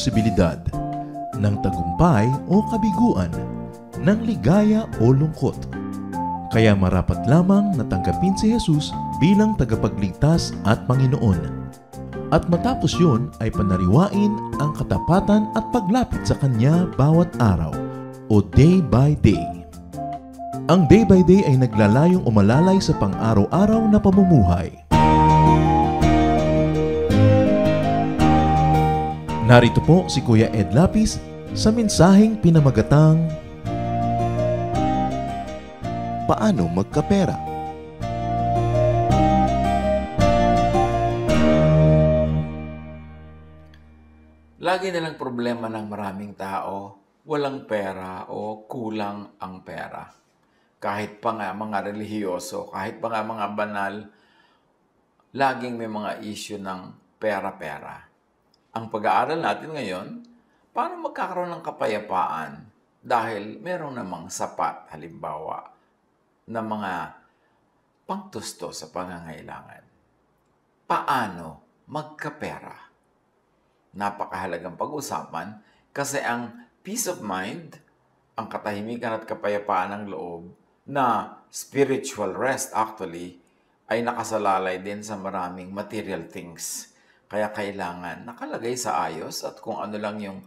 posibilidad, ng tagumpay o kabiguan, ng ligaya o lungkot. Kaya marapat lamang na tanggapin si Jesus bilang tagapagligtas at Panginoon. At matapos yun ay panariwain ang katapatan at paglapit sa Kanya bawat araw o day by day. Ang day by day ay naglalayong umalalay sa pang-araw-araw na pamumuhay. Narito po si Kuya Ed Lapis sa mensaheng pinamagatang Paano Magkapera? Lagi nalang problema ng maraming tao, walang pera o kulang ang pera. Kahit pa nga mga relihiyoso, kahit pa nga mga banal, laging may mga issue ng pera-pera. Ang pag-aaral natin ngayon, paano magkakaroon ng kapayapaan dahil meron namang sapat, halimbawa, na mga pangtusto sa pangangailangan. Paano magkapera? Napakahalagang pag-usapan kasi ang peace of mind, ang katahimikan at kapayapaan ng loob, na spiritual rest actually, ay nakasalalay din sa maraming material things. Kaya kailangan nakalagay sa ayos at kung ano lang yung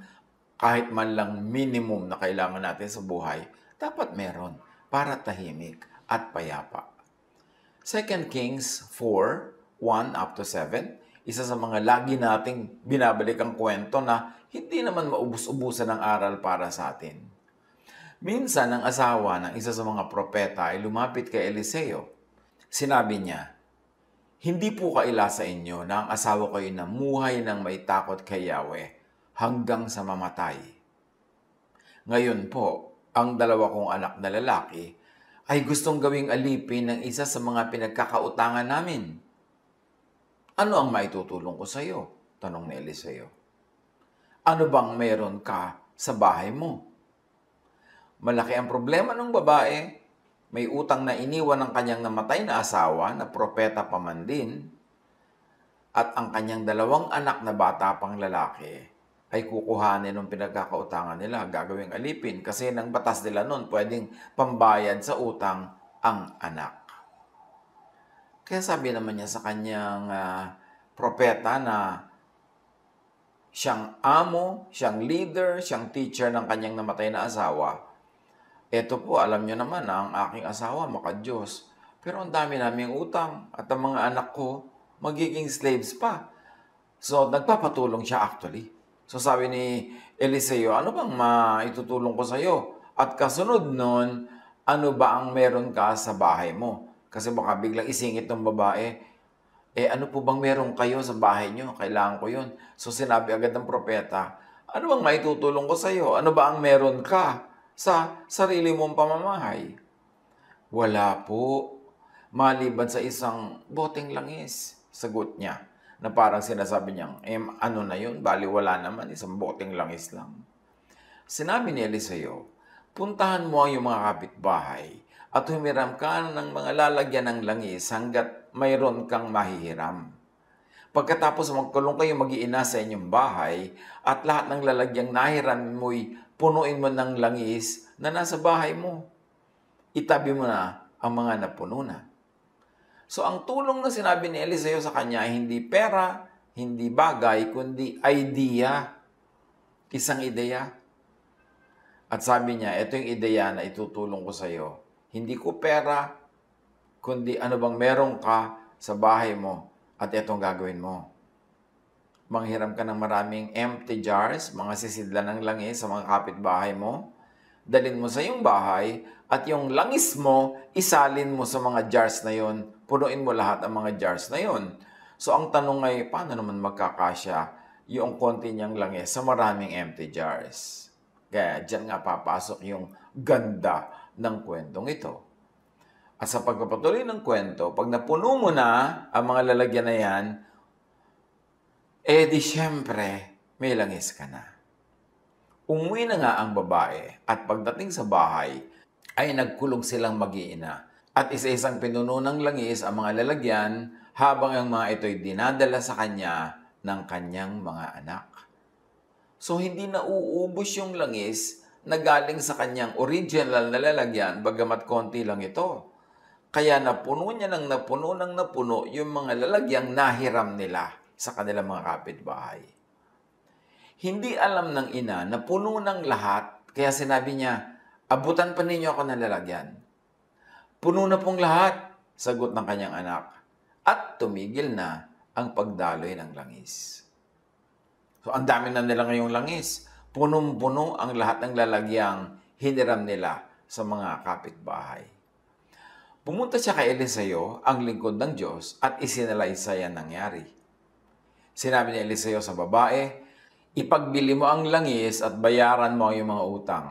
kahit man lang minimum na kailangan natin sa buhay, dapat meron para tahimik at payapa. 2 Kings 4, 1 up to 7, isa sa mga lagi nating binabalik ang kwento na hindi naman maubos-ubusan ng aral para sa atin. Minsan, ang asawa ng isa sa mga propeta ay lumapit kay Eliseo. Sinabi niya, "Hindi po kaila sa inyo na ang asawa ko ay namuhay ng may takot kay Yahweh hanggang sa mamatay. Ngayon po, ang dalawa kong anak na lalaki ay gustong gawing alipin ng isa sa mga pinagkakautangan namin. Ano ang maitutulong ko sa iyo?" Tanong ni Eliseo. "Ano bang meron ka sa bahay mo?" Malaki ang problema ng babae. May utang na iniwan ng kanyang namatay na asawa na propeta pa man din. At ang kanyang dalawang anak na bata pang lalaki ay kukuhanin ng pinagkakautangan nila, gagawing alipin. Kasi ng batas nila noon, pwedeng pambayad sa utang ang anak. Kaya sabi naman niya sa kanyang propeta na siyang amo, siyang leader, siyang teacher ng kanyang namatay na asawa, "Eto po, alam niyo naman na ang aking asawa maka-Diyos. Pero ang dami naming utang at ang mga anak ko magiging slaves pa." So, nagpapatulong siya actually. So, sabi ni Eliseo, "Ano bang maitutulong ko sa iyo? At kasunod nun, ano ba ang meron ka sa bahay mo?" Kasi baka biglang isingit ng babae, "Ano po bang meron kayo sa bahay niyo? Kailangan ko yun." So sinabi agad ng propeta, "Ano bang maitutulong ko sa iyo? Ano ba ang meron ka sa sarili mong pamamahay?" "Wala po, maliban sa isang boteng langis," sagot niya. Na parang sinasabi niyang, ano na yun? Bali wala naman, isang boteng langis lang. Sinabi ni Eliseo, "Puntahan mo ang iyong mga kapitbahay at humiram ka ng mga lalagyan ng langis hanggat mayroon kang mahihiram. Pagkatapos magkulong kayo mag-iina sa inyong bahay at lahat ng lalagyang nahiram mo'y punuin mo ng langis na nasa bahay mo. Itabi mo na ang mga napuno na." So ang tulong na sinabi ni Eliseo sa kanya ay hindi pera, hindi bagay, kundi idea. Isang ideya. At sabi niya, "Ito yung ideya na itutulong ko sa iyo. Hindi ko pera, kundi ano bang meron ka sa bahay mo at itong gagawin mo. Manghiram ka ng maraming empty jars, mga sisidla ng langis sa mga kapitbahay mo. Dalin mo sa iyong bahay at yung langis mo, isalin mo sa mga jars na yon. Punuin mo lahat ang mga jars na yon." So ang tanong ay, paano naman magkakasya yung konti niyang langis sa maraming empty jars? Kaya dyan nga papasok yung ganda ng kwentong ito. At sa pagpapatuloy ng kwento, pag napuno mo na ang mga lalagyan na yan, di syempre, may langis ka na. Umuwi na nga ang babae at pagdating sa bahay, ay nagkulog silang mag-iina. At isa-isang pinuno ng langis ang mga lalagyan habang ang mga ito'y dinadala sa kanya ng kanyang mga anak. So, hindi nauubos yung langis na galing sa kanyang original na lalagyan, bagamat konti lang ito. Kaya napuno niya ng napuno yung mga lalagyang nahiram nila sa kanilang mga kapitbahay. Hindi alam ng ina na puno ng lahat, kaya sinabi niya, abutan pa ninyo ako ng lalagyan. Puno na pong lahat, sagot ng kanyang anak, at tumigil na ang pagdaloy ng langis. So, ang dami na nila ngayong langis. Punong-puno ang lahat ng lalagyang hiniram nila sa mga kapitbahay. Pumunta siya kay Eliseo, ang lingkod ng Diyos, at isinalaysay ang nangyari. Sinabi ni Eliseo sa babae, ipagbili mo ang langis at bayaran mo ang iyong mga utang.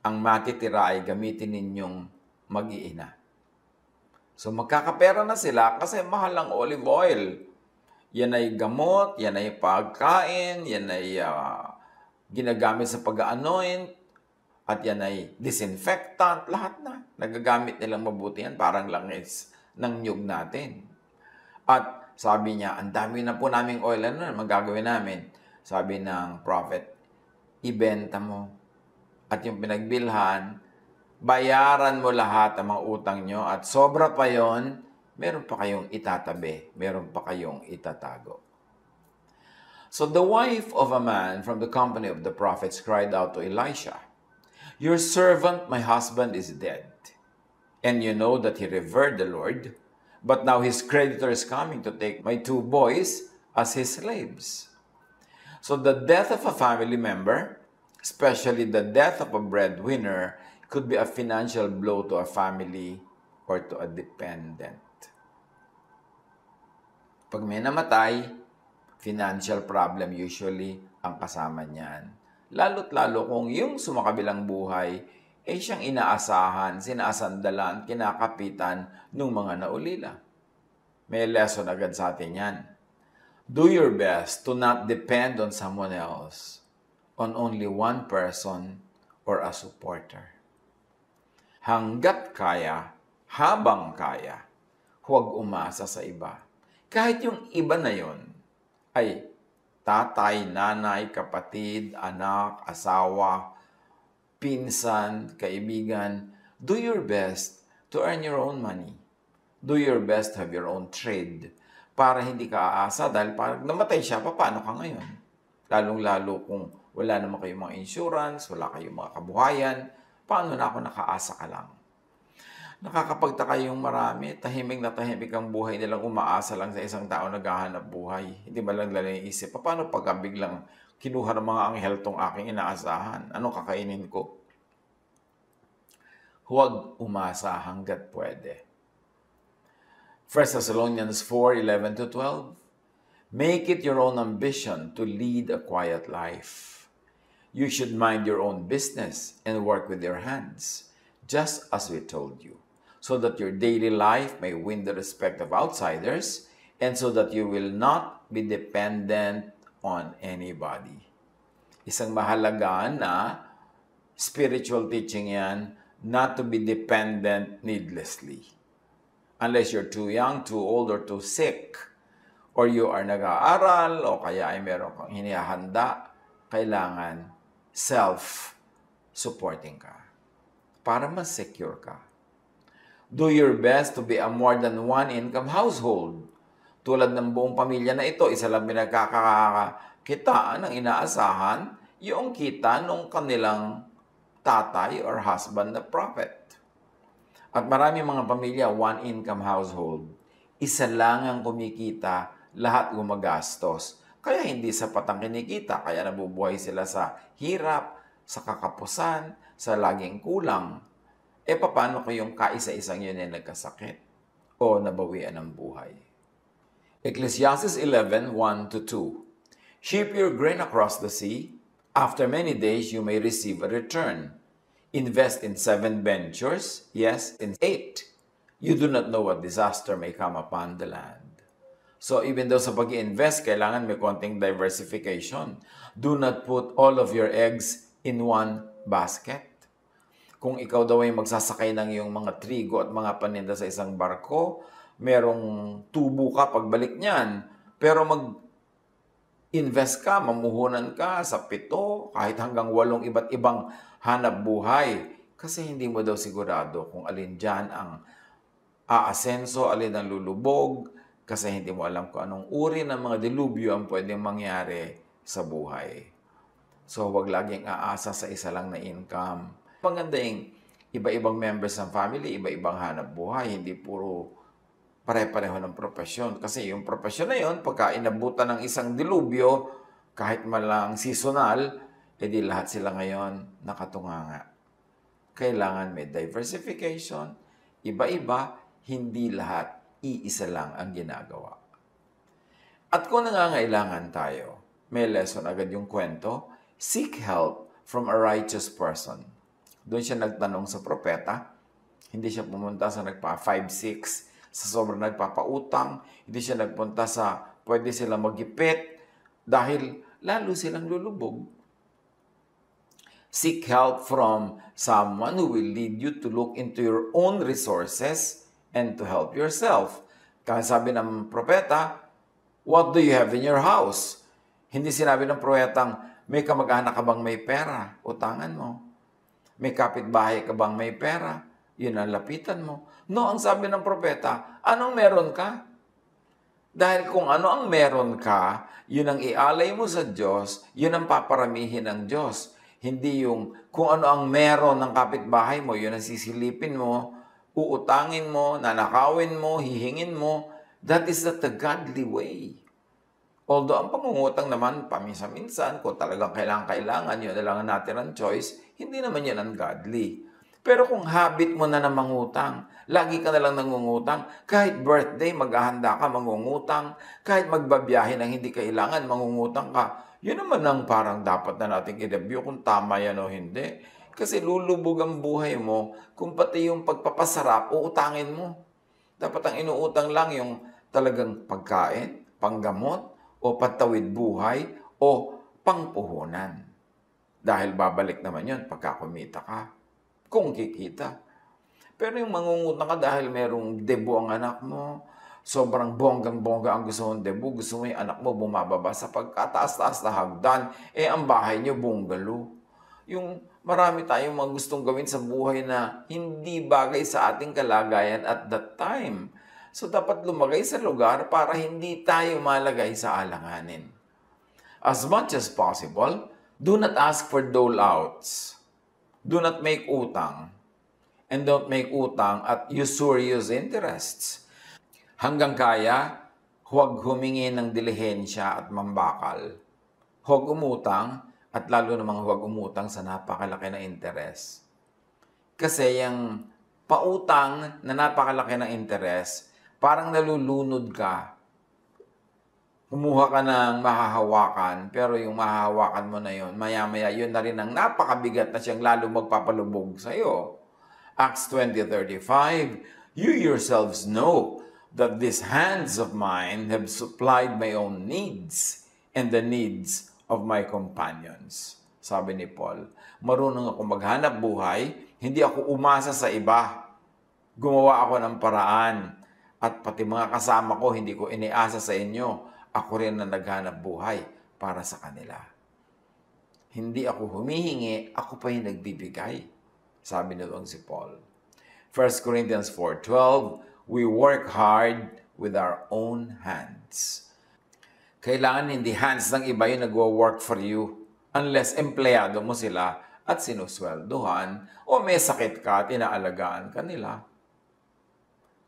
Ang matitira ay gamitin ninyong mag-iina. So magkakapera na sila kasi mahal ang olive oil. Yan ay gamot, yan ay pagkain, yan ay ginagamit sa pag-anoint, at yan ay disinfectant, lahat na. Nagagamit nilang mabuti yan, parang langis ng nyug natin. At sabi niya, ang dami na po naming oil, ano na magagawin namin? Sabi ng prophet, ibenta mo. At yung pinagbilhan, bayaran mo lahat ang mga utang nyo at sobra pa yon, meron pa kayong itatabi, meron pa kayong itatago. So the wife of a man from the company of the prophets cried out to Elisha, your servant, my husband, is dead. And you know that he revered the Lord, but now his creditor is coming to take my 2 boys as his slaves. So the death of a family member, especially the death of a breadwinner, could be a financial blow to a family or to a dependent. Pag may namatay, financial problem usually ang kasama niyan. Lalo't lalo kung yung sumakabilang buhay ay siyang inaasahan, sinasandalan, kinakapitan ng mga naulila. May lesson agad sa atin yan. Do your best to not depend on someone else, on only one person or a supporter. Hanggat kaya, habang kaya, huwag umasa sa iba. Kahit yung iba na yon ay tatay, nanay, kapatid, anak, asawa, pinsan, kaibigan, do your best to earn your own money. Do your best to have your own trade para hindi ka aasa dahil pag namatay siya, paano ka ngayon? Lalong-lalo kung wala naman kayong mga insurance, wala kayong mga kabuhayan, paano na ako nakaasa ka lang? Nakakapagtaka yung marami, tahimik na tahimik ang buhay nilang umaasa lang sa isang tao naghahanap buhay. Hindi ba lang nila iisip, paano pag biglang kinuha ng mga anghel tong aking inaasahan? Anong kakainin ko? Huwag umasa hanggat pwede. 1 Thessalonians 4:11-12. Make it your own ambition to lead a quiet life. You should mind your own business and work with your hands, just as we told you, so that your daily life may win the respect of outsiders and so that you will not be dependent on anybody. Isang mahalaga na spiritual teaching yan, not to be dependent needlessly. Unless you're too young, too old, or too sick, or you are nag-aaral, o kaya ay meron kang hinihanda, kailangan self-supporting ka para mas secure ka. Do your best to be a more than one income household. Tulad ng buong pamilya na ito, isa lang pinagkakakitaan ng inaasahan, yung kita nung kanilang tatay or husband na prophet. At marami mga pamilya, one income household. Isa lang ang kumikita, lahat gumagastos. Kaya hindi sapat ang kinikita, kaya nabubuhay sila sa hirap, sa kakapusan, sa laging kulang. E paano kung yung kaisa-isang yun ay nagkasakit o nabawian ng buhay? Ecclesiastes 11:1-2. Ship your grain across the sea. After many days, you may receive a return. Invest in 7 ventures, yes, in 8. You do not know what disaster may come upon the land. So even though sa pag-i-invest, kailangan may konting diversification. Do not put all of your eggs in one basket. Kung ikaw daw ay magsasakay ng iyong mga trigo at mga paninda sa isang barko, merong tubo ka pagbalik niyan, pero invest ka, mamuhunan ka sa 7, kahit hanggang 8 iba't ibang hanap buhay. Kasi hindi mo daw sigurado kung alin dyan ang aasenso, alin ang lulubog, kasi hindi mo alam kung anong uri ng mga dilubyo ang pwedeng mangyari sa buhay. So, huwag laging aasa sa isa lang na income. Maganda yung iba-ibang members ng family, iba-ibang hanap buhay, hindi puro pare-pareho ng profesyon. Kasi yung profesyon na yun, pagka inabutan ng isang dilubyo, kahit malang seasonal, edi lahat sila ngayon nakatunganga. Kailangan may diversification, iba-iba, hindi lahat iisa lang ang ginagawa. At kung nangangailangan tayo, may lesson agad yung kwento, seek help from a righteous person. Doon siya nagtanong sa propeta, hindi siya pumunta sa nagpa 5-6, sa sobrang nagpapautang, hindi siya nagpunta sa pwede silang magipit dahil lalo silang lulubog. Seek help from someone who will lead you to look into your own resources and to help yourself. Kaya sabi ng propeta, what do you have in your house? Hindi sinabi ng propetang, may kamag-anak ka bang may pera? Utangan mo. May kapitbahay ka bang may pera? Yun ang lapitan mo. No, ang sabi ng propeta, anong meron ka? Dahil kung ano ang meron ka, yun ang ialay mo sa Diyos, yun ang paparamihin ng Diyos. Hindi yung kung ano ang meron ng kapitbahay mo, yun ang sisilipin mo, uutangin mo, nanakawin mo, hihingin mo. That is not the godly way. Although ang pangungutang naman, paminsan-minsan, kung talagang kailangan, yun na lang natin ang choice, hindi naman yan ungodly. Pero kung habit mo na mangutang, lagi ka na lang nangungutang, kahit birthday, maghahanda ka, mangungutang, kahit magbabiyahe ng hindi kailangan, mangungutang ka, yun naman ang parang dapat na nating i-review kung tama yan o hindi. Kasi lulubog ang buhay mo kung pati yung pagpapasarap, uutangin mo. Dapat ang inuutang lang yung talagang pagkain, panggamot, o patawid buhay, o pangpuhunan. Dahil babalik naman yun pagka kumita ka. Kung kikita. Pero yung mangungutang ka dahil merong debo ang anak mo, sobrang bonggang-bongga ang gusto mong debo, gusto mo yung anak mo bumababa sa pagkataas-taas na hagdan, ang bahay niyo bungalow. Yung marami tayong mga gustong gawin sa buhay na hindi bagay sa ating kalagayan at that time. So, dapat lumagay sa lugar para hindi tayo malagay sa alanganin. As much as possible, do not ask for dole-outs. Do not make utang. And don't make utang at usurious interests. Hanggang kaya, huwag humingi ng dilihensya at mambakal. Huwag umutang at lalo namang huwag umutang sa napakalaki na interes. Kasi yung pautang na napakalaki na interes, parang nalulunod ka. Kumuha ka ng mahahawakan, pero yung mahahawakan mo na yun, maya-maya yun na rin ang napakabigat na siyang lalo magpapalubog sa iyo. Acts 20:35, you yourselves know that these hands of mine have supplied my own needs and the needs of my companions. Sabi ni Paul, marunong ako maghanap buhay, hindi ako umasa sa iba. Gumawa ako ng paraan. At pati mga kasama ko, hindi ko iniasa sa inyo. Ako rin na naghanap buhay para sa kanila. Hindi ako humihingi, ako pa yung nagbibigay. Sabi na doon si Paul. 1 Corinthians 4:12, we work hard with our own hands. Kailangan hindi hands ng iba yung nagwo-work for you unless empleyado mo sila at sinusweldohan o may sakit ka at inaalagaan ka nila.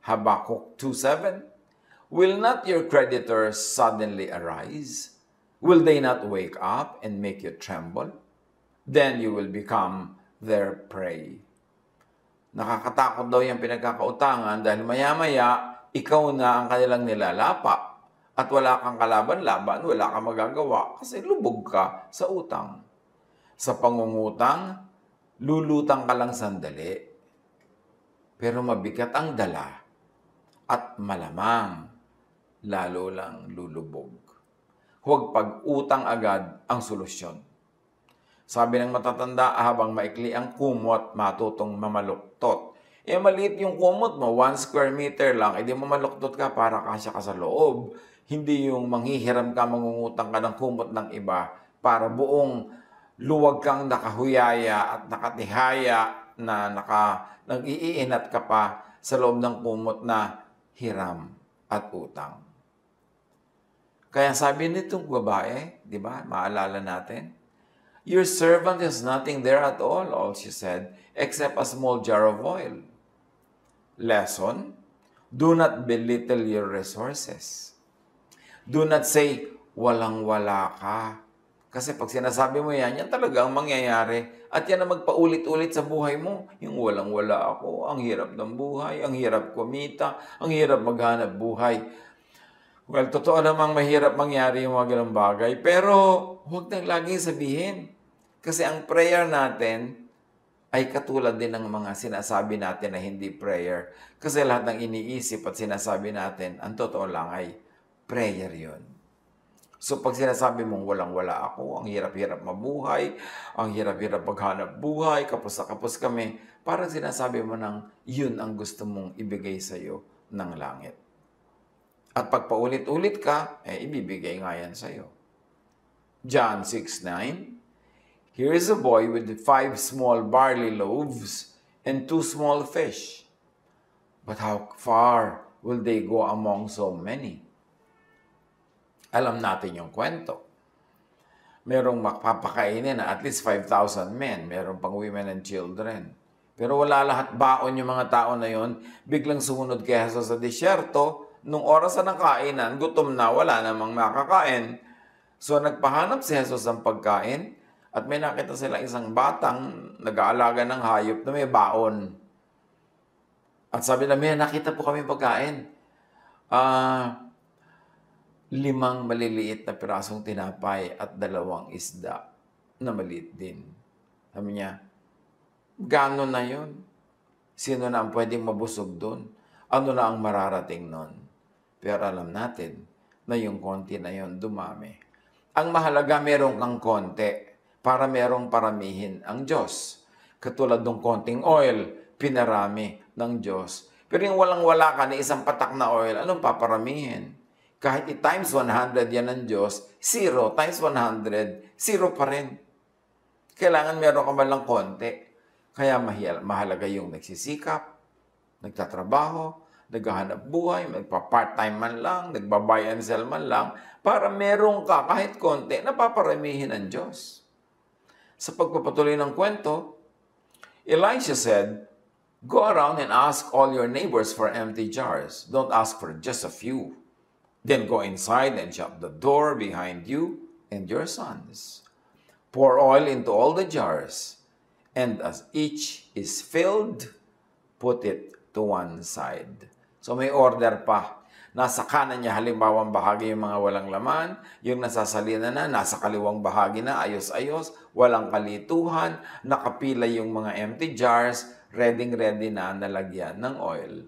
Habakkuk 2:7, will not your creditors suddenly arise? Will they not wake up and make you tremble? Then you will become their prey. Nakakatakot daw yung pinagkakautangan dahil maya-maya, ikaw na ang kanilang nilalapa at wala kang kalaban-laban, wala kang magagawa kasi lubog ka sa utang. Sa pangungutang, lulutang ka lang sandali, pero mabigat ang dala at malamang lalo lang lulubog. Huwag pag-utang agad ang solusyon. Sabi ng matatanda, habang maikli ang kumot, matutong mamaluktot. Maliit yung kumot mo, 1 square meter lang, edi mamaluktot ka para kasya ka sa loob. Hindi yung manghihiram ka, mangungutang ka ng kumot ng iba para buong luwag kang nakahuyaya at nakatihaya na nag-iinat ka pa sa loob ng kumot na hiram at utang. Kaya sabi nitong babae, di ba, maalala natin, "Your servant has nothing there at all she said, except a small jar of oil." Lesson, do not belittle your resources. Do not say, walang-wala ka. Kasi pag sinasabi mo yan talaga ang mangyayari. At yan ang magpaulit-ulit sa buhay mo. Yung walang-wala ako, ang hirap ng buhay, ang hirap kumita, ang hirap maghanap buhay. Well, totoo namang mahirap mangyari yung mga ganang bagay. Pero huwag nang laging sabihin. Kasi ang prayer natin ay katulad din ng mga sinasabi natin na hindi prayer. Kasi lahat ng iniisip at sinasabi natin, ang totoo lang ay prayer yun. So pag sinasabi mong walang-wala ako, ang hirap-hirap mabuhay, ang hirap-hirap maghanap buhay, kapos na kapos kami, parang sinasabi mo nang yun ang gusto mong ibigay sa'yo ng langit. At pag paulit-ulit ka, ibibigay nga yan sa'yo. John 6:9, "Here is a boy with 5 small barley loaves and 2 small fish. But how far will they go among so many?" Alam natin yung kwento. Merong makapakainin na at least 5,000 men. Merong pang women and children. Pero wala lahat baon yung mga tao na yon. Biglang sumunod kay Jesus sa disyerto. Nung oras na ng kainan, gutom na, wala namang makakain. So nagpahanap si Jesus ng pagkain at may nakita sila isang batang nag-aalaga ng hayop na may baon. At sabi na, may nakita po kami pagkain. 5 maliliit na pirasong tinapay at 2 isda na maliit din. Sabi niya, gano'n na yun? Sino na ang pwedeng mabusog doon? Ano na ang mararating nun? Pero alam natin na yung konti na yun dumami. Ang mahalaga, meron kang konti para merong paramihin ang Diyos. Katulad ng konting oil, pinarami ng Diyos. Pero yung walang-wala ka na isang patak na oil, anong paparamihin? Kahit i-times 100 yan ng Diyos, 0 times 100, 0 pa rin. Kailangan meron ka man lang konti. Kaya mahalaga yung nagsisikap, nagtatrabaho, naghahanap buhay, magpa-part-time man lang, nagba-buy and sell man lang, para meron ka kahit konti na paparamihin ng Diyos. Sa pagpapatuloy ng kwento, Elisha said, "Go around and ask all your neighbors for empty jars. Don't ask for just a few. Then go inside and shut the door behind you and your sons. Pour oil into all the jars, and as each is filled, put it to one side." So may order pa. Nasa kanan niya halimbawang bahagi yung mga walang laman, yung nasasalina na, nasa kaliwang bahagi na, ayos-ayos, walang kalituhan, nakapila yung mga empty jars, ready na nalagyan ng oil.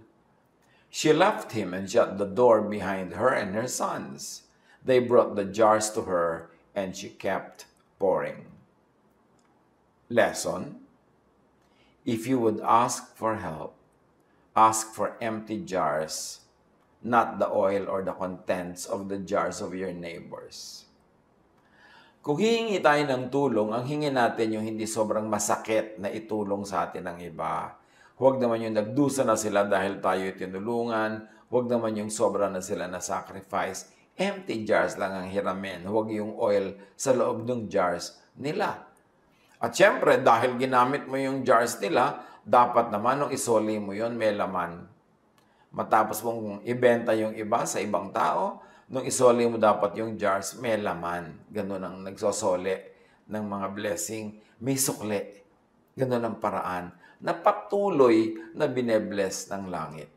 She left him and shut the door behind her and her sons. They brought the jars to her, and she kept pouring. Lesson: if you would ask for help, ask for empty jars, not the oil or the contents of the jars of your neighbors. Kung hihingi tayo ng tulong, ang hingin natin yung hindi sobrang masakit na itulong sa atin ng iba. Huwag naman yung nagdusa na sila dahil tayo tinulungan. Huwag naman yung sobra na sila na sacrifice. Empty jars lang ang hiramin. Huwag yung oil sa loob ng jars nila. At syempre, dahil ginamit mo yung jars nila, dapat naman nung isoli mo yon may laman. Matapos mong ibenta yung iba sa ibang tao, nung isoli mo dapat yung jars, may laman. Ganun ang nagsosoli ng mga blessing. May sukli. Ganun ang paraan na patuloy na binebless ng langit.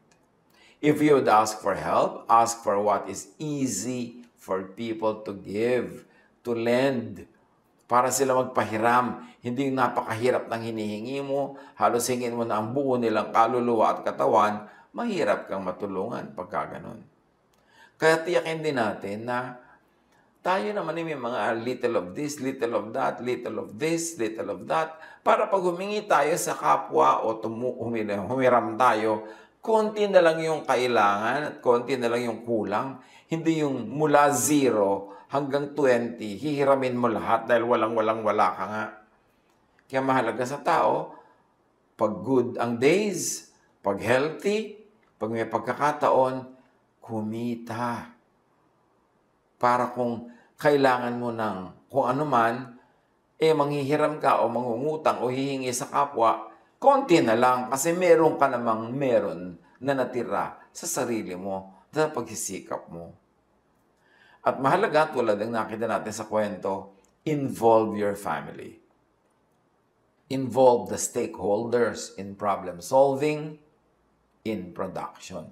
If you would ask for help, ask for what is easy for people to give, to lend, para sila magpahiram. Hindi yung napakahirap ng hinihingi mo, halos hingin mo na ang buo nilang kaluluwa at katawan, mahirap kang matulungan pagka ganun. Kaya tiyakin din natin na tayo naman may mga little of this, little of that, little of this, little of that, para pag humingi tayo sa kapwa o humiram tayo, konti na lang yung kailangan at konti na lang yung kulang. Hindi yung mula 0 hanggang 20, hihiramin mo lahat dahil wala ka nga. Kaya mahalaga sa tao, pag good ang days, pag healthy, pag may pagkakataon, kumita. Para kung kailangan mo ng kung ano man, manghihiram ka o mangungutang o hihingi sa kapwa, konti na lang kasi meron ka namang meron na natira sa sarili mo sa pagsisikap mo. At mahalaga, tulad ng nakita natin sa kwento, involve your family. Involve the stakeholders in problem solving, in production.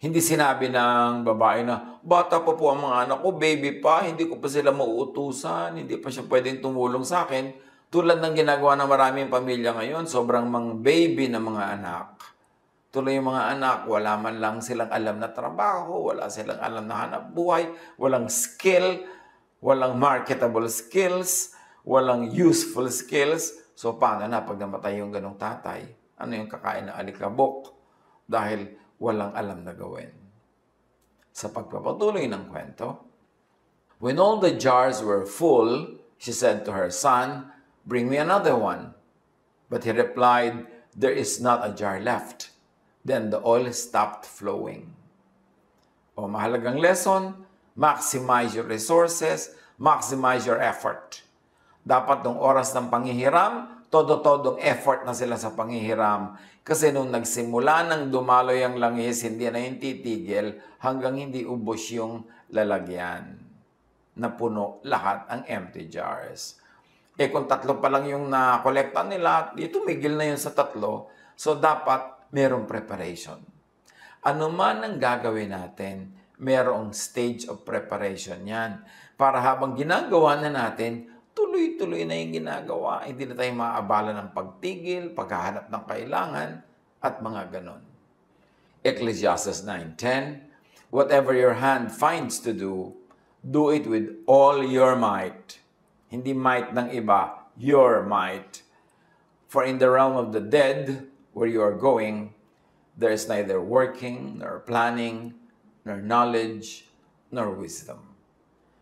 Hindi sinabi ng babae na, bata pa po ang mga anak ko, baby pa, hindi ko pa sila mauutusan, hindi pa siya pwedeng tumulong sa akin. Tulad ng ginagawa ng maraming pamilya ngayon, sobrang mga baby na mga anak. Tuloy yung mga anak, wala man lang silang alam na trabaho, wala silang alam na hanap buhay, walang skill, walang marketable skills, walang useful skills. So paano na pag namatay yung ganong tatay? Ano yung kakain ng alikabok? Dahil walang alam na gawin. Sa pagpapatuloy ng kwento, when all the jars were full, she said to her son, bring me another one. But he replied, there is not a jar left. Then the oil stopped flowing. O mahalagang lesson, maximize your resources, maximize your effort. Dapat nung oras ng panghihiram, todo-todong effort na sila sa panghihiram. Kasi nung nagsimula ng dumaloy ang langis, hindi na yung titigil hanggang hindi ubos yung lalagyan. Napuno lahat ang empty jars. Kung 3 pa lang yung nakolekta nila, tumigil na yun sa 3. So dapat merong preparation. Ano man ang gagawin natin, merong stage of preparation yan. Para habang ginagawa na natin, tuloy-tuloy na yung ginagawa. Hindi na tayo maaabala ng pagtigil, paghahanap ng kailangan, at mga ganon. Ecclesiastes 9:10, whatever your hand finds to do, do it with all your might. Hindi might ng iba, your might. For in the realm of the dead, where you are going, there is neither working, nor planning, nor knowledge, nor wisdom.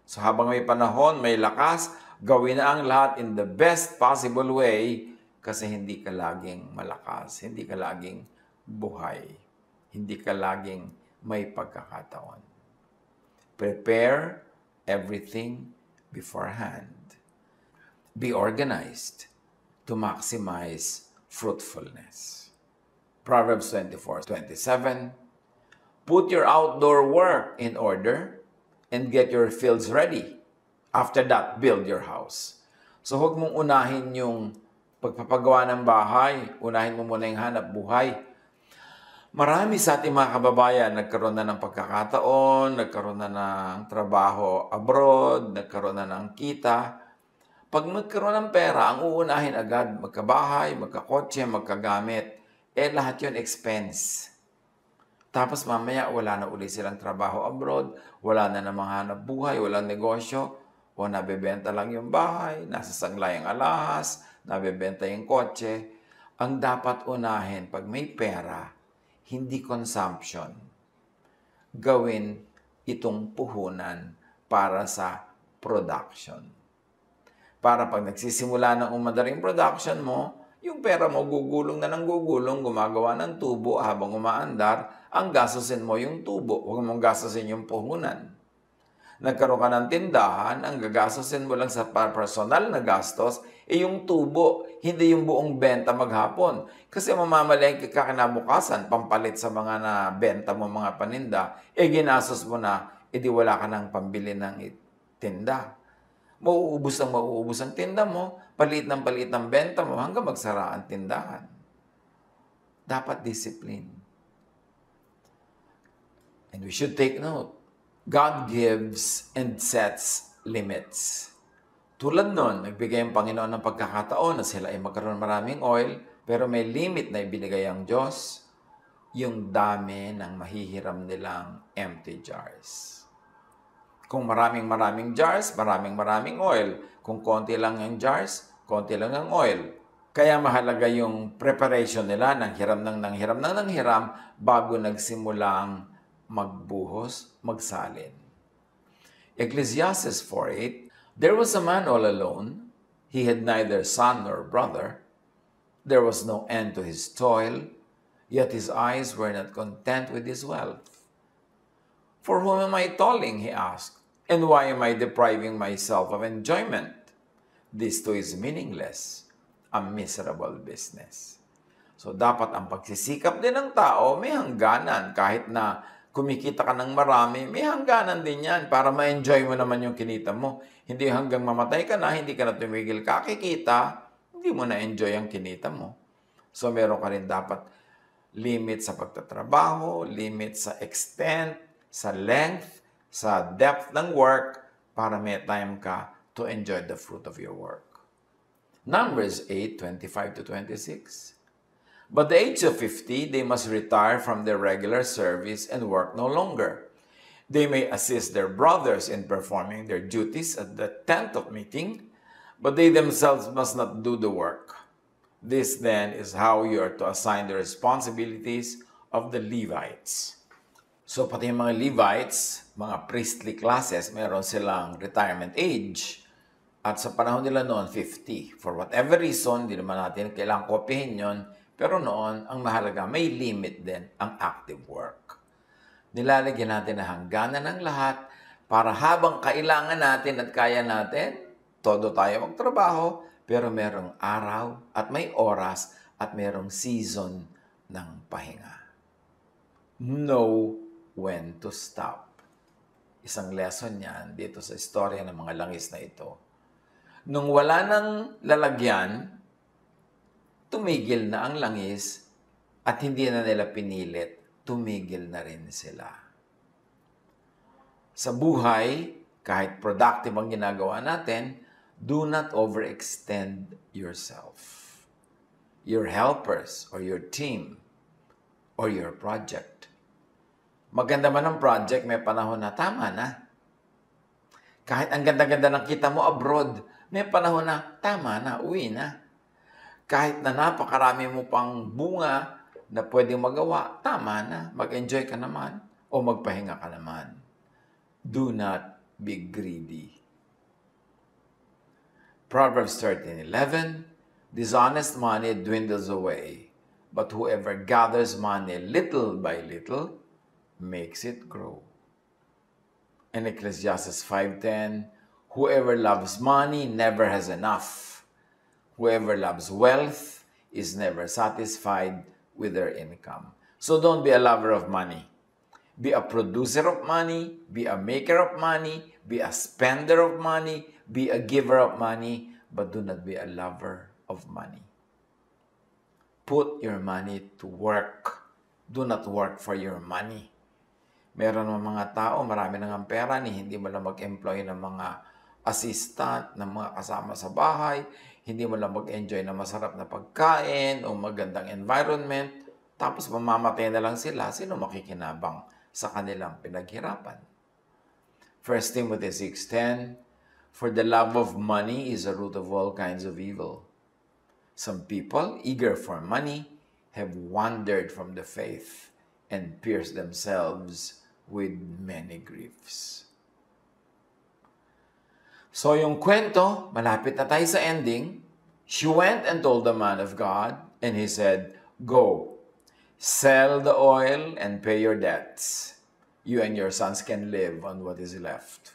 So habang may panahon, may lakas, gawin na ang lahat in the best possible way kasi hindi ka laging malakas, hindi ka laging buhay, hindi ka laging may pagkakataon. Prepare everything beforehand. Be organized to maximize fruitfulness. Proverbs 24:27, put your outdoor work in order and get your fields ready. After that, build your house. So huwag mong unahin yung pagpapagawa ng bahay. Unahin mo muna yung hanap buhay. Marami sa ating mga kababayan nagkaroon na ng pagkakataon, nagkaroon na ng trabaho abroad, nagkaroon na ng kita. Pag nagkaroon ng pera, ang uunahin agad, magkabahay, magkakotse, magkagamit. Lahat yun expense. Tapos mamaya, wala na uli silang trabaho abroad, wala na namang hanap buhay, walang negosyo, o nabebenta lang yung bahay, nasa sanglay ang alahas, nabebenta yung kotse. Ang dapat unahin, pag may pera, hindi consumption, gawin itong puhunan para sa production. Para pag nagsisimula ng umadaring production mo, yung pera mo gugulong na ng gugulong, gumagawa ng tubo habang umaandar, ang gastusin mo yung tubo, huwag mong gastusin yung puhunan. Nagkaroon ka ng tindahan, ang gagastusin mo lang sa personal na gastos, yung tubo, hindi yung buong benta maghapon. Kasi mamamalengke ka kinabukasan, pampalit sa mga nabenta mo mga paninda, ginastos mo na, di wala ka ng pambili ng tinda. Mauubos ang tinda mo, palit ng benta mo, hanggang magsara ang tindahan. Dapat discipline. And we should take note. God gives and sets limits. Tulad nun, nagbigay ang Panginoon ng pagkakataon na sila ay magkaroon maraming oil, pero may limit na ibinigay ang Diyos, yung dami ng mahihiram nilang empty jars. Kung maraming jars, maraming oil. Kung konti lang ang jars, konti lang ang oil. Kaya mahalaga yung preparation nila ng hiram ng hiram bago nagsimulang magbuhos, magsalin. Ecclesiastes 4:8, there was a man all alone. He had neither son nor brother. There was no end to his toil, yet his eyes were not content with his wealth. For whom am I toiling, he asked, and why am I depriving myself of enjoyment? This too is meaningless, a miserable business. So dapat ang pagsisikap din ng tao may hangganan. Kahit na kumikita ka ng marami, may hangganan din yan para ma-enjoy mo naman yung kinita mo. Hindi hanggang mamatay ka na, hindi ka na tumigil kakikita, hindi mo na-enjoy ang kinita mo. So meron ka rin dapat limit sa pagtatrabaho, limit sa extent, sa length, sa depth ng work para may time ka to enjoy the fruit of your work. Numbers 8:25-26. But the age of 50, they must retire from their regular service and work no longer. They may assist their brothers in performing their duties at the tent of meeting, but they themselves must not do the work. This then is how you are to assign the responsibilities of the Levites. So pati yung mga Levites, mga priestly classes, meron silang retirement age. At sa panahon nila noon, 50. For whatever reason, di naman natin kailangang kopyahin yun. Pero noon, ang mahalaga, may limit din ang active work. Nilalagyan natin na hangganan ng lahat para habang kailangan natin at kaya natin, todo tayo magtrabaho, pero merong araw at may oras at merong season ng pahinga. Know when to stop. Isang lesson yan dito sa istorya ng mga langis na ito. Nung wala nang lalagyan, tumigil na ang langis at hindi na nila pinilit, tumigil na rin sila. Sa buhay, kahit productive ang ginagawa natin, do not overextend yourself, your helpers, or your team, or your project. Maganda man ang project, may panahon na tama na. Kahit ang ganda-ganda ng kita mo abroad, may panahon na tama na, uwi na. Kahit na napakarami mo pang bunga na pwedeng magawa, tama na, mag-enjoy ka naman o magpahinga ka naman. Do not be greedy. Proverbs 13:11, dishonest money dwindles away, but whoever gathers money little by little makes it grow. In Ecclesiastes 5:10, whoever loves money never has enough. Whoever loves wealth is never satisfied with their income. So don't be a lover of money. Be a producer of money, be a maker of money, be a spender of money, be a giver of money, but do not be a lover of money. Put your money to work. Do not work for your money. Meron mga tao, marami nang pera, hindi mo lang mag-employ ng mga assistant, ng mga kasama sa bahay, hindi mo lang mag-enjoy ng masarap na pagkain o magandang environment, tapos mamamatay na lang sila, sino makikinabang sa kanilang pinaghirapan? 1 Timothy 6:10, for the love of money is a root of all kinds of evil. Some people, eager for money, have wandered from the faith and pierced themselves with many griefs. So yung kwento, malapit na tayo sa ending. She went and told the man of God, and he said, go, sell the oil and pay your debts. You and your sons can live on what is left.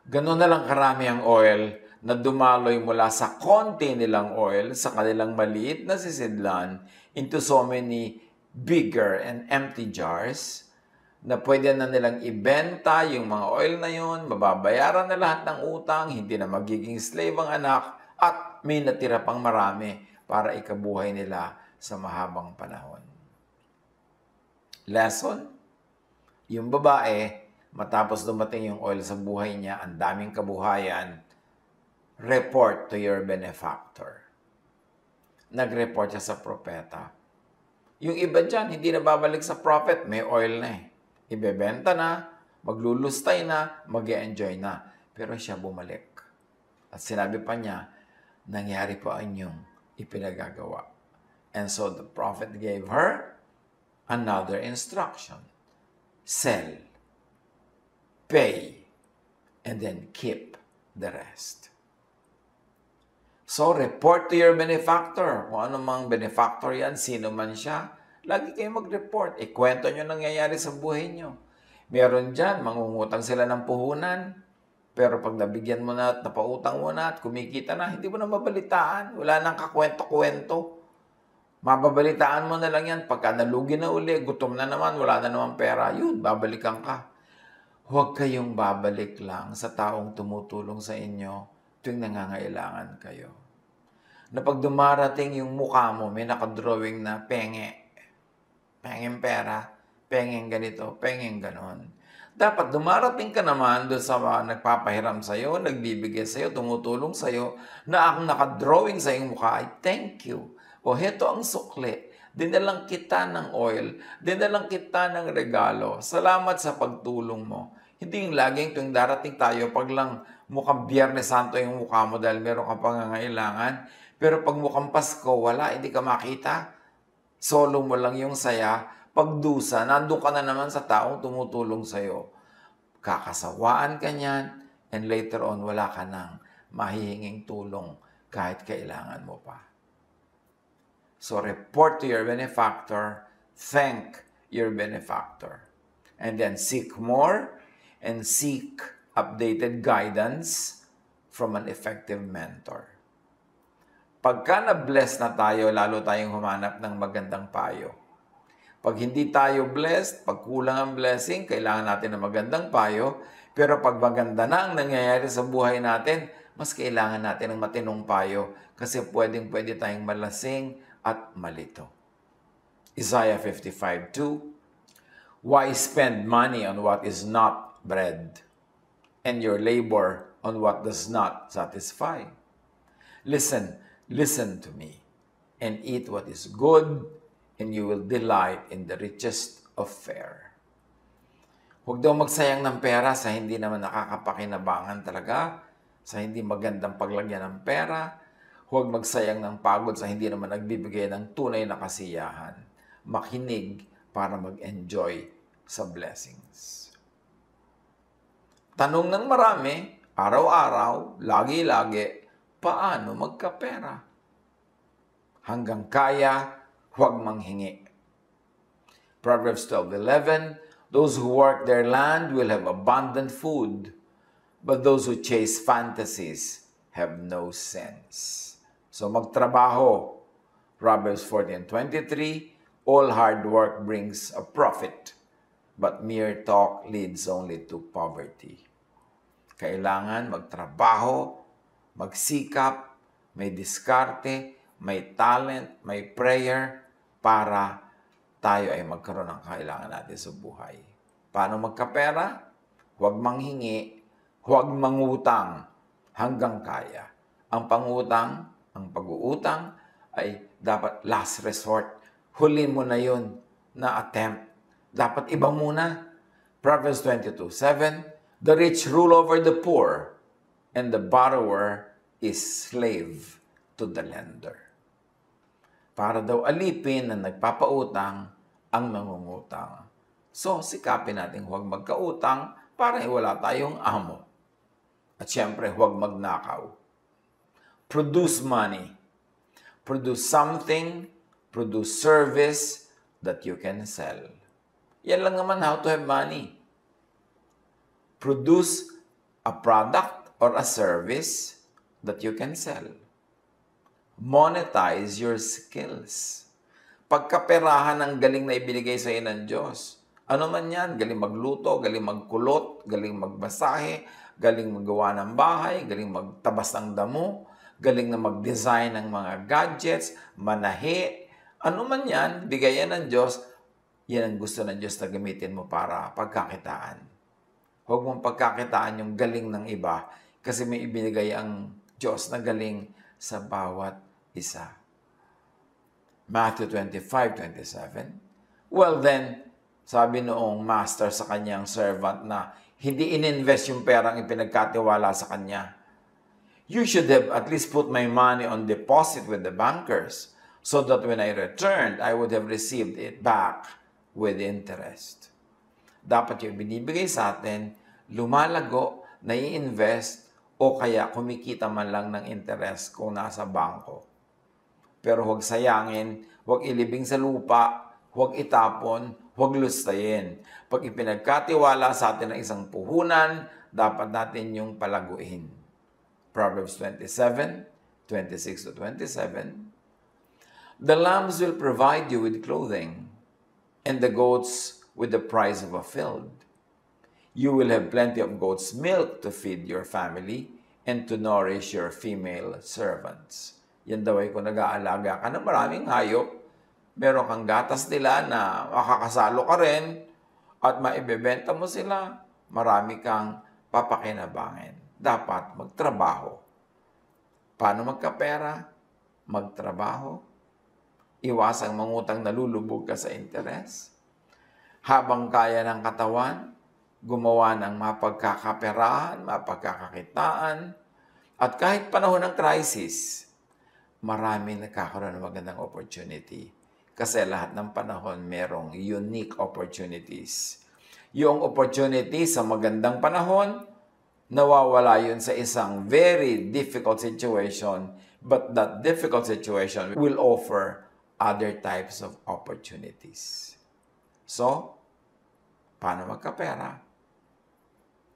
Ganun na lang karami ang oil na dumaloy mula sa konti nilang oil, sa kanilang maliit na sisidlan, into so many bigger and empty jars, na pwede na nilang ibenta yung mga oil na yun, mababayaran na lahat ng utang, hindi na magiging slave ang anak, at may natira pang marami para ikabuhay nila sa mahabang panahon. Lesson? Yung babae, matapos dumating yung oil sa buhay niya, ang daming kabuhayan, report to your benefactor. Nag-report siya sa propeta. Yung iba dyan, hindi na babalik sa prophet, may oil na eh. Ibebenta na, maglulustay na, mag-e-enjoy na. Pero siya bumalik. At sinabi pa niya, nangyari po ang inyong ipinagagawa. And so the prophet gave her another instruction. Sell, pay, and then keep the rest. So, report to your benefactor. Kung ano mang benefactor yan, sino man siya, lagi kayo mag-report. Ikwento nyo nangyayari sa buhay nyo. Meron dyan, mangungutang sila ng puhunan. Pero pag nabigyan mo na at napautang mo na at kumikita na, hindi mo na mabalitaan. Wala nang kakwento-kwento. Mababalitaan mo na lang yan. Pagka nalugi na uli, gutom na naman, wala na naman pera, yun, babalikan ka. Huwag kayong babalik lang sa taong tumutulong sa inyo tuwing nangangailangan kayo. Na pag dumarating yung mukha mo, may nakadrawing na penge. Pengeng pera, pengeng ganito, pengeng ganon. Dapat dumarating ka naman doon sa nagpapahiram sa'yo, nagbibigay sa'yo, tumutulong sa'yo, na ang nakadrawing sa iyong mukha ay thank you. O heto ang sukli. Dinalang kita ng oil. Dinalang kita ng regalo. Salamat sa pagtulong mo. Hindi yung laging tuwing darating tayo, pag lang mukhang Biyernes Santo yung mukha mo dahil meron kang pangangailangan. Pero pag mukhang Pasko, wala, hindi ka makita. Solo mo lang yung saya. Pagdusa, nandun ka na naman sa taong tumutulong sa'yo. Kakasawaan ka niyan, and later on, wala ka nang mahihinging tulong kahit kailangan mo pa. So, report to your benefactor, thank your benefactor, and then seek more and seek updated guidance from an effective mentor. Pagka na-bless na tayo, lalo tayong humanap ng magandang payo. Pag hindi tayo blessed, pag kulang ang blessing, kailangan natin ng magandang payo. Pero pag maganda na ang nangyayari sa buhay natin, mas kailangan natin ng matinong payo kasi pwedeng-pwede tayong malasing at malito. Isaiah 55:2, why spend money on what is not bread, and your labor on what does not satisfy? Listen to me, and eat what is good, and you will delight in the richest of fare. Huwag daw magsayang ng pera sa hindi naman nakakapakinabangan talaga, sa hindi magandang paglagyan ng pera. Huwag magsayang ng pagod sa hindi naman nagbibigay ng tunay na kasiyahan. Makinig para mag-enjoy sa blessings. Tanong ng marami, araw-araw, lagi-lagi, paano magkapera? Hanggang kaya, huwag manghingi. Proverbs 12:11, those who work their land will have abundant food, but those who chase fantasies have no sense. So magtrabaho. Proverbs 14:23, all hard work brings a profit, but mere talk leads only to poverty. Kailangan magtrabaho, magsikap, may diskarte, may talent, may prayer para tayo ay magkaroon ng kailangan natin sa buhay. Paano magkapera? Huwag manghingi, huwag mangutang hanggang kaya. Ang pangutang, ang pag-uutang ay dapat last resort. Huli mo na yun na attempt. Dapat iba muna. Proverbs 22:7, the rich rule over the poor, and the borrower is slave to the lender. Para daw alipin na nagpapautang ang nangungutang. So, sikapin natin huwag magkautang para wala tayong amo. At syempre, huwag magnakaw. Produce money. Produce something, produce service that you can sell. Yan lang naman how to have money. Produce a product or a service that you can sell. Monetize your skills. Pagkaperahan ng galing na ibinigay sa iyo ng Diyos. Ano man yan, galing magluto, galing magkulot, galing magbasahe, galing maggawa ng bahay, galing magtabas ng damo, galing na mag-design ng mga gadgets, manahi. Ano man yan, bigayan ng Diyos, yan ang gusto ng Diyos na gamitin mo para pagkakitaan. Huwag mong pagkakitaan yung galing ng iba kasi may ibinigay ang Diyos na galing sa bawat isa. Matthew 25:27. Well then, sabi noong master sa kanyang servant na hindi ininvest yung perang ipinagkatiwala sa kanya. You should have at least put my money on deposit with the bankers so that when I returned, I would have received it back with interest. Dapat yung binibigay sa atin, lumalago, nai-invest, o kaya kumikita man lang ng interest kung nasa bangko. Pero huwag sayangin, huwag ilibing sa lupa, huwag itapon, huwag lustayin. Pag ipinagkatiwala sa atin ng isang puhunan, dapat natin yung palaguin. Proverbs 27:26-27. The lambs will provide you with clothing, and the goats with the price of a field. You will have plenty of goat's milk to feed your family and to nourish your female servants. Yan daw ay kung nag-aalaga ka ng maraming hayop, meron kang gatas nila na makakasalo ka rin at maibebenta mo sila, marami kang papakinabangin. Dapat magtrabaho. Paano magkapera? Magtrabaho. Iwasang mangutang, nalulubog ka sa interes. Habang kaya ng katawan, gumawa ng mapagkakaperahan, mapagkakakitaan. At kahit panahon ng crisis, maraming nagkakaroon ng magandang opportunity. Kasi lahat ng panahon merong unique opportunities. Yung opportunity sa magandang panahon, nawawala yun sa isang very difficult situation, but that difficult situation will offer other types of opportunities. So, paano magkapera?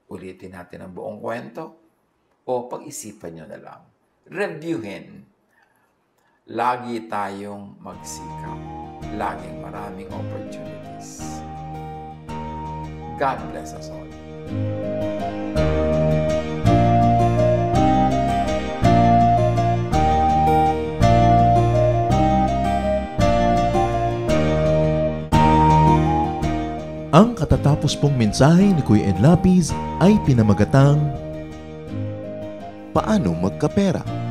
Ulitin natin ang buong kwento o pag-isipan nyo na lang. Reviewin. Lagi tayong magsikap. Laging maraming opportunities. God bless us all. Ang katatapos pong mensahe ni Kuya Ed Lapis ay pinamagatang Paano Magkapera?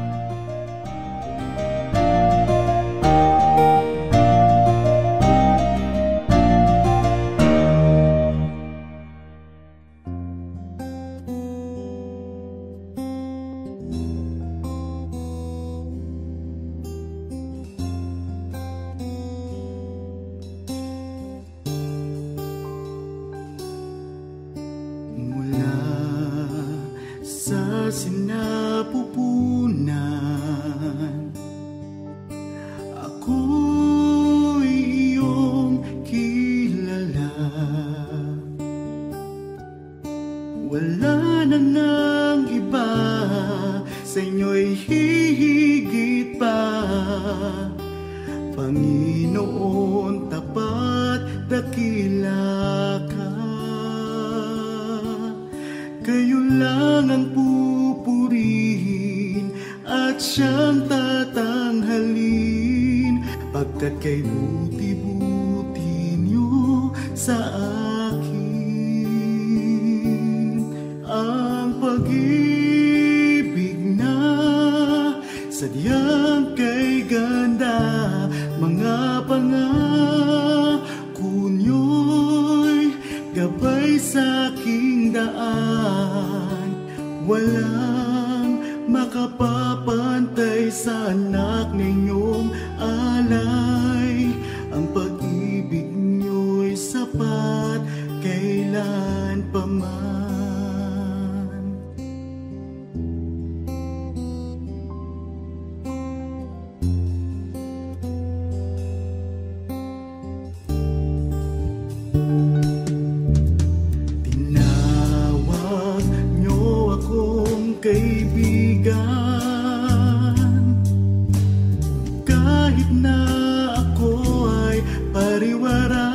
Sa sinapupunan, ako'y iyong kilala. Wala na nang iba, sa inyo'y hihigit pa. Panginoon, tapat, dakila ka. Kayo lang ang pupurihin at siyang tatanghalin, pagkat kay buti-buti niyo sa akin. Ang pag-ibig na sadyang kay ganda, mga pangako niyo'y gabay sa aking daan. Walang makapapantay sa anak ninyong alay. Ang pag-ibig niyo'y sapat kailan pa man. Kaibigan, kahit na ako ay pariwara,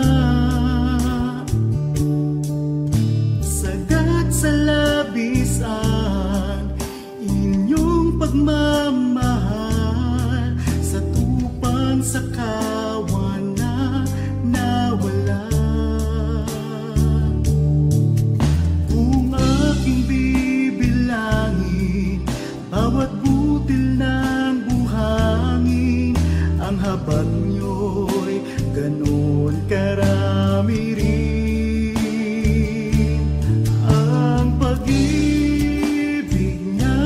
sagat sa labis ang inyong pagmamahal, sa tupang sa kawan na nawala. Kung aking bawat butil ng buhangin, ang habag niyo'y ganon karami rin. Ang pag-ibig niya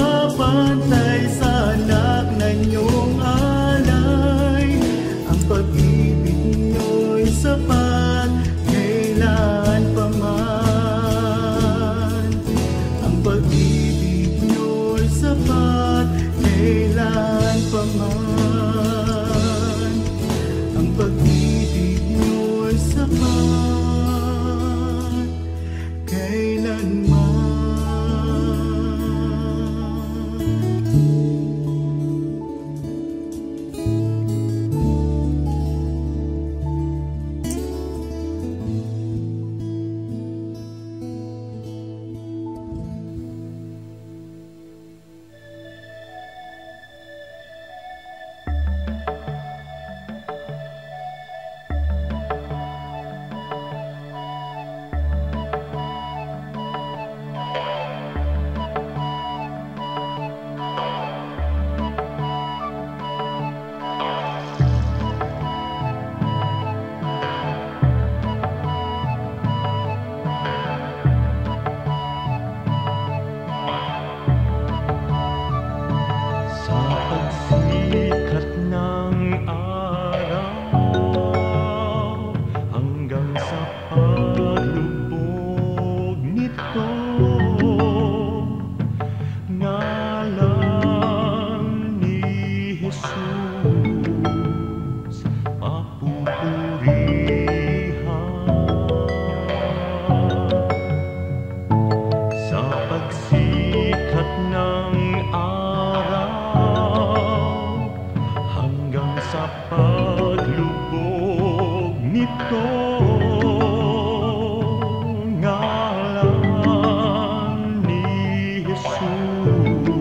mapantay sa anak na inyong alay. Ang pag-ibig niyo'y sapat kailan pa man. Ang pag-ibig niyo'y sapat kailan pa man. Ang pag-ibig niyo'y sapat kailanman. Ngalan ni Jesus.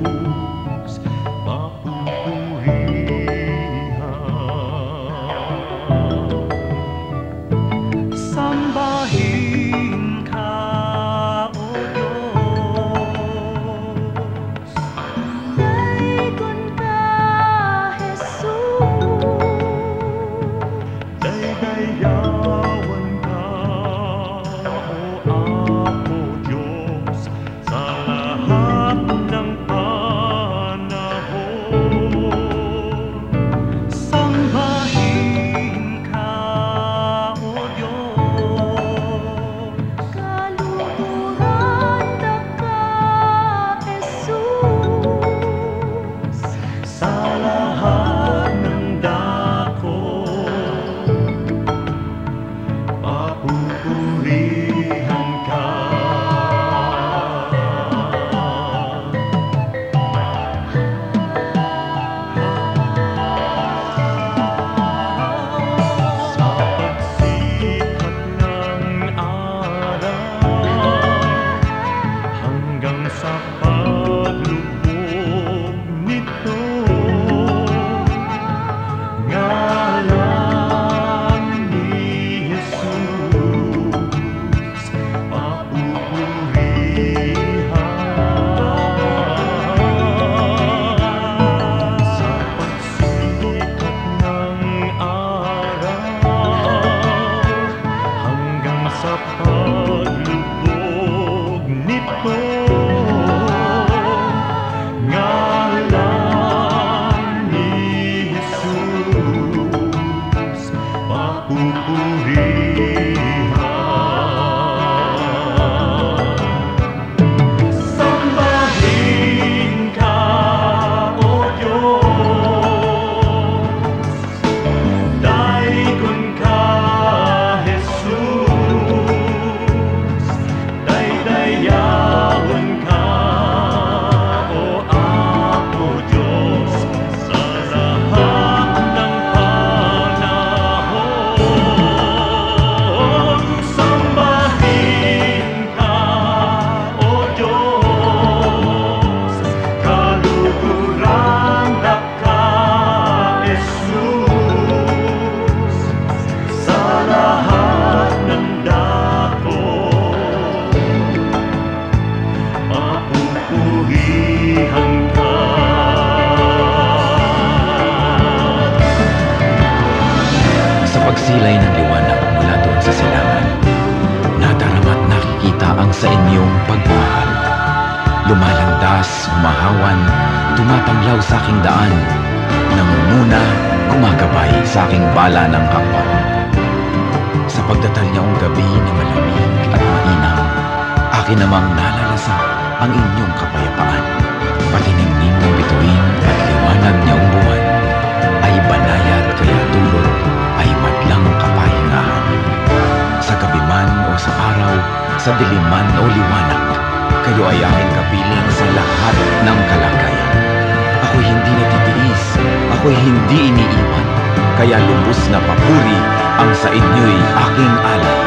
tumatanglaw sa aking daan, nangunguna, gumagabay sa aking bala ng hakbang. Sa pagdatal niyang gabi na malamig at mainam, akin namang nalalasap ang inyong kapayapaan. Pati ningning ng bituin at liwanag niyang buwan ay banayad kaya dulot ay madlang kapahingahan. Sa gabi man o sa araw, sa dilim man o liwanag, kayo ay aking kapiling sa lahat ng kalagayan. Ako'y hindi natitiis, ako'y hindi iniiwan, kaya lubos na papuri ang sa inyo'y aking alay.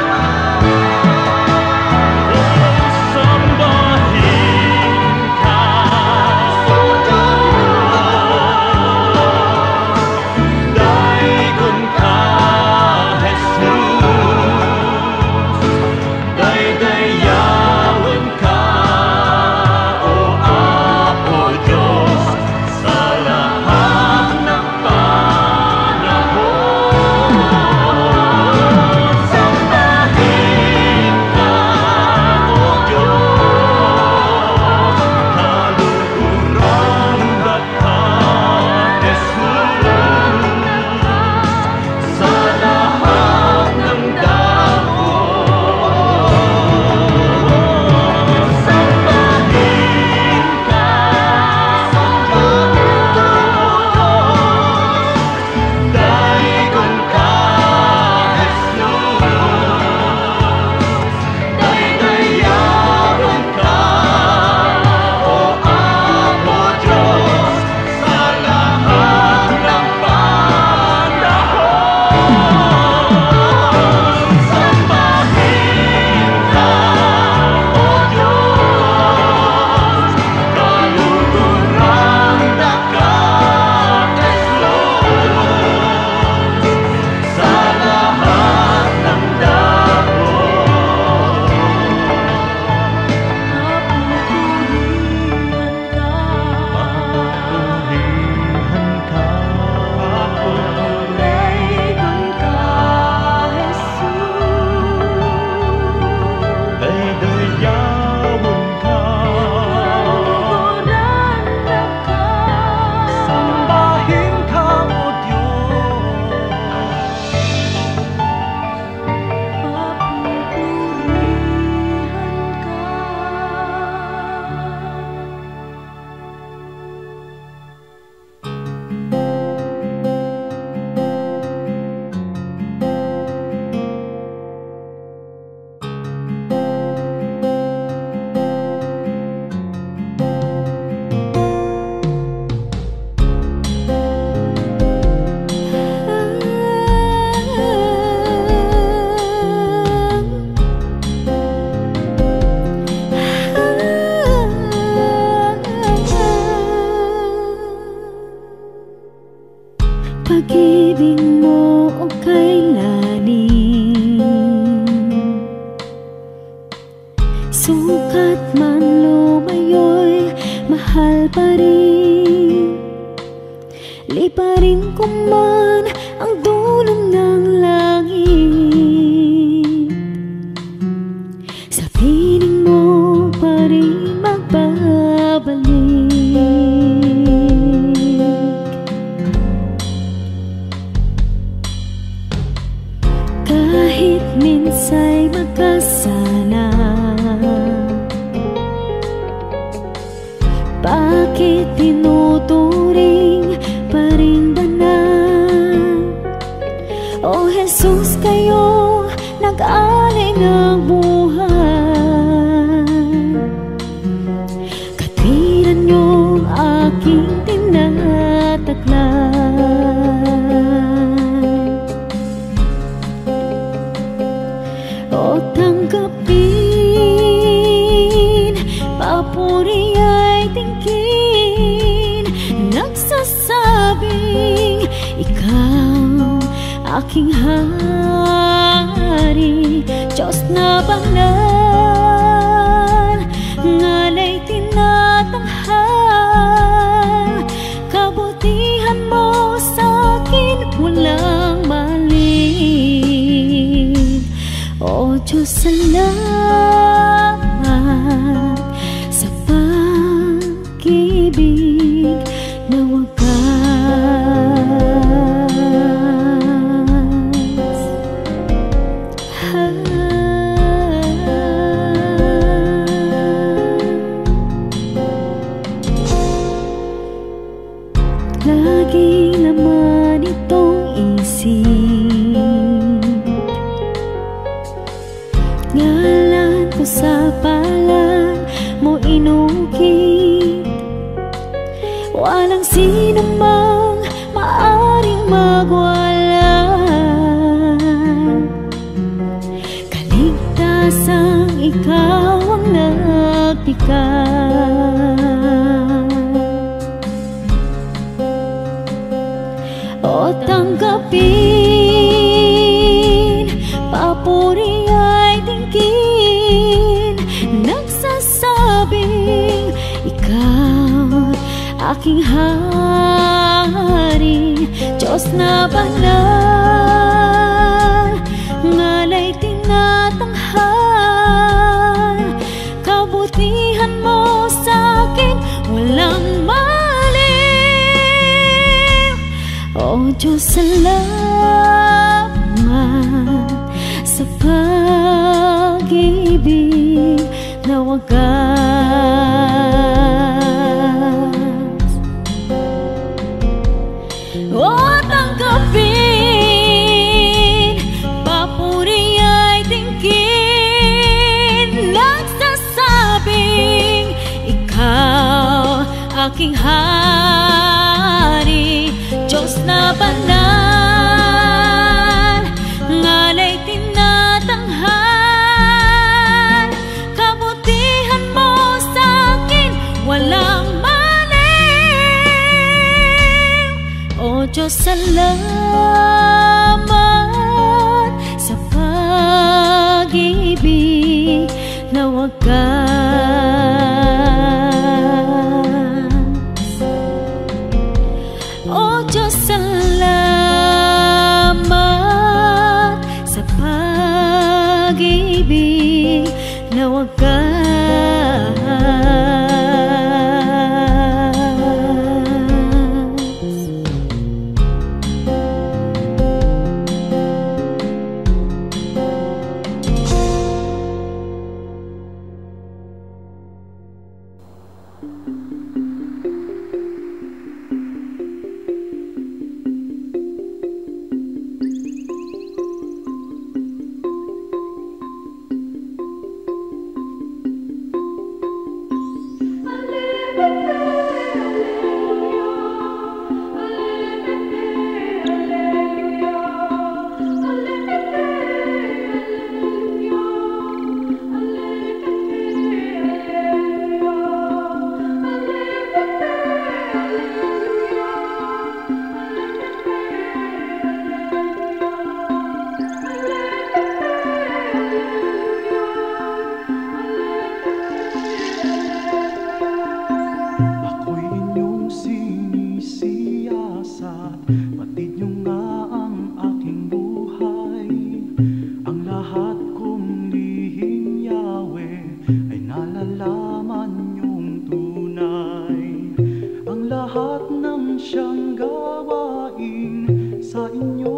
Pag-ibig mo o kailanin, sukat man lumayo'y mahal pa rin. Liparin ko man ang dulong ng langit, sa piling mo pa rin magbabalik. Kahit minsa'y magkasala, bakit tinuturing pa rin ba na? O Jesus, kayo nag-alay ng buhay, katwiran niyong aking tinataglay. O tanggapin, papuri ay tingin, nagsasabing ikaw aking hari, Diyos na banal, ngana'y tinatanghal. Kabutihan mo sa'kin walang mali. O Diyos, salamat sa pag-ibig. na wagas. Lagi naman itong isip, ngalan ko sa palad mo inukit. Walang sino mang maaring magwala, kaligtasang ikaw ang nagpikat. O tanggapin, papuri ay tingin, nagsasabing ikaw aking hari, Diyos na banal, ngalay tinatanghal. Kabutihan mo sa'kin walang mali. O Diyos, salamat sa pag-ibig na wagas. O tanggapin, papuri ay tingin, nagsasabing ikaw aking hari, Diyos na banal, ngalay tinatanghal. Kabutihan mo sa'kin walang mali. O Diyos, salamat sa pag-ibig na wagas. O Diyos, salamat sa pag-ibig na wagas. Hallelujah.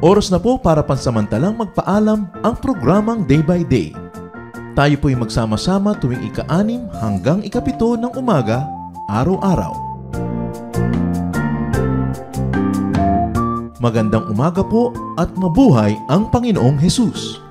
Oras na po para pansamantalang magpaalam ang programang Day by Day. Tayo po'y magsama-sama tuwing ika-6 hanggang ika-7 ng umaga, araw-araw. Magandang umaga po at mabuhay ang Panginoong Hesus!